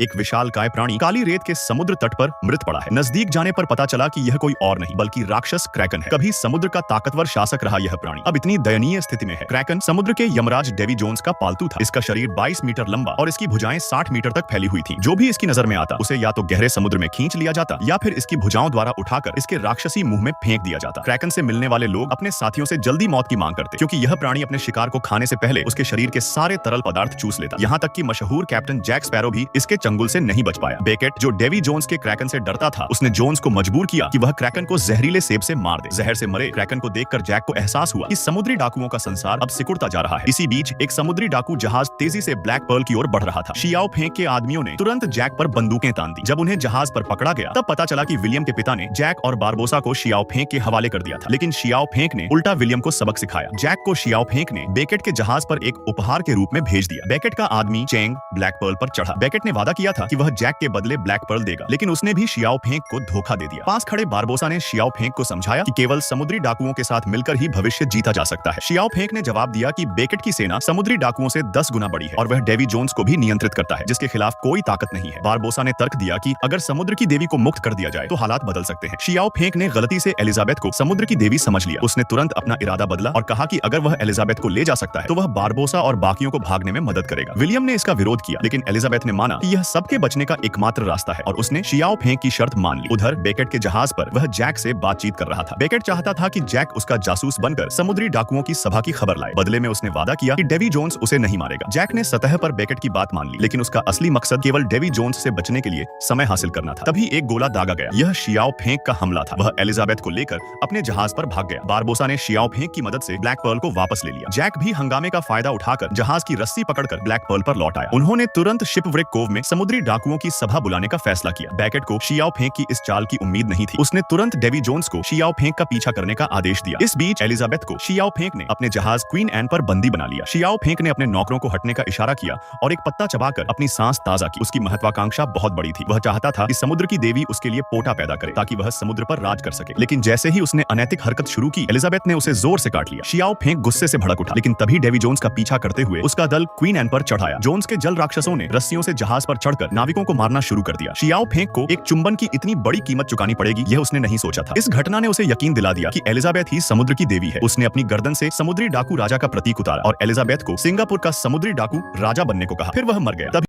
एक विशालकाय प्राणी काली रेत के समुद्र तट पर मृत पड़ा है। नजदीक जाने पर पता चला कि यह कोई और नहीं बल्कि राक्षस क्रैकन है। कभी समुद्र का ताकतवर शासक रहा यह प्राणी अब इतनी दयनीय स्थिति में है। क्रैकन समुद्र के यमराज डेवी जोन्स का पालतू था। इसका शरीर 22 मीटर लंबा और इसकी भुजाएं 60 मीटर तक फैली हुई थी। जो भी इसकी नजर में आता उसे या तो गहरे समुद्र में खींच लिया जाता या फिर इसकी भुजाओं द्वारा उठाकर इसके राक्षसी मुंह में फेंक दिया जाता। क्रैकन से मिलने वाले लोग अपने साथियों से जल्दी मौत की मांग करते क्योंकि यह प्राणी अपने शिकार को खाने से पहले उसके शरीर के सारे तरल पदार्थ चूस लेता। यहाँ तक कि मशहूर कैप्टन जैक स्पैरो भी इसके चंगुल से नहीं बच पाया। बेकेट जो डेवी जोन्स के क्रैकन से डरता था, उसने जोन्स को मजबूर किया कि वह क्रैकन को जहरीले सेब से मार दे। जहर से मरे क्रैकन को देखकर जैक को एहसास हुआ कि समुद्री डाकुओं का संसार अब सिकुड़ता जा रहा है। इसी बीच एक समुद्री डाकू जहाज तेजी से ब्लैक पर्ल की ओर बढ़ रहा था। शियाओ फेंक के आदमियों ने तुरंत जैक पर बंदूकें तान दी। जब उन्हें जहाज पर पकड़ा गया तब पता चला कि विलियम के पिता ने जैक और बारबोसा को शियाओ फेंक के हवाले कर दिया था, लेकिन शियाओ फेंक ने उल्टा विलियम को सबक सिखाया। जैक को शियाओ फेंक ने बेकेट के जहाज पर एक उपहार के रूप में भेज दिया। बेकेट का आदमी चेंग ब्लैक पर्ल पर चढ़ा। बेकेट ने वादा किया था कि वह जैक के बदले ब्लैक पर्ल देगा, लेकिन उसने भी शियाओ फेंक को धोखा दे दिया। पास खड़े बारबोसा ने शियाओ फेंक को समझाया कि केवल समुद्री डाकुओं के साथ मिलकर ही भविष्य जीता जा सकता है। शियाओ फेंक ने जवाब दिया कि बेकेट की सेना समुद्री डाकुओं से 10 गुना बड़ी है और वह डेवी जोन्स को भी नियंत्रित करता है, जिसके खिलाफ कोई ताकत नहीं है। बारबोसा ने तर्क दिया कि अगर समुद्र की देवी को मुक्त कर दिया जाए तो हालात बदल सकते हैं। शियाओ फेंक ने गलती से एलिजाबेथ को समुद्र की देवी समझ लिया। उसने तुरंत अपना इरादा बदला और कहा कि अगर वह एलिजाबेथ को ले जा सकता है तो वह बारबोसा और बाकियों को भागने में मदद करेगा। विलियम ने इसका विरोध किया, लेकिन एलिजाबेथ ने माना कि यह सबके बचने का एकमात्र रास्ता है और उसने शियाओ फेंक की शर्त मान ली। उधर बेकेट के जहाज पर वह जैक से बातचीत कर रहा था। बेकेट चाहता था कि जैक उसका जासूस बनकर समुद्री डाकुओं की सभा की खबर लाए। बदले में उसने वादा किया कि डेवी जोन्स उसे नहीं मारेगा। जैक ने सतह पर बेकेट की बात मान ली, लेकिन उसका असली मकसद केवल डेवी जोन्स से बचने के लिए समय हासिल करना था। तभी एक गोला दागा गया। यह शियाओ फेंक का हमला था। वह एलिजाबेथ को लेकर अपने जहाज पर भाग गया। बारबोसा ने शियाओ फेंक की मदद से ब्लैक पर्ल को वापस ले लिया। जैक भी हंगामे का फायदा उठाकर जहाज की रस्सी पकड़कर ब्लैक पर्ल पर लौट आया। उन्होंने तुरंत शिपव्रेक कोव में समुद्री डाकुओं की सभा बुलाने का फैसला किया। बेकेट को शियाओ फेंक की इस चाल की उम्मीद नहीं थी। उसने तुरंत डेवी जोन्स को शियाओ फेंक का पीछा करने का आदेश दिया। इस बीच एलिजाबेथ को शियाओ फेंक ने अपने जहाज क्वीन एन पर बंदी बना लिया। शियाओ फेंक ने अपने नौकरों को हटने का इशारा किया और एक पत्ता चबाकर अपनी सांस ताजा की। उसकी महत्वाकांक्षा बहुत बड़ी थी। वह चाहता था कि समुद्र की देवी उसके लिए पोटा पैदा करे ताकि वह समुद्र पर राज कर सके। लेकिन जैसे ही उसने अनैतिक हरकत शुरू की, एलिजाबेथ ने उसे जोर से काट लिया। शियाओ फेंक गुस्से से भड़क उठा, लेकिन तभी डेवी जोन्स का पीछा करते हुए उसका दल क्वीन एन पर चढ़ आया। जोन्स के जल राक्षसों ने रस्सियों से जहाज पर चढ़कर नाविकों को मारना शुरू कर दिया। शियाओ फेंक को एक चुंबन की इतनी बड़ी कीमत चुकानी पड़ेगी यह उसने नहीं सोचा था। इस घटना ने उसे यकीन दिला दिया कि एलिजाबेथ ही समुद्र की देवी है। उसने अपनी गर्दन से समुद्री डाकू राजा का प्रतीक उतारा और एलिजाबेथ को सिंगापुर का समुद्री डाकू राजा बनने को कहा। फिर वह मर गया।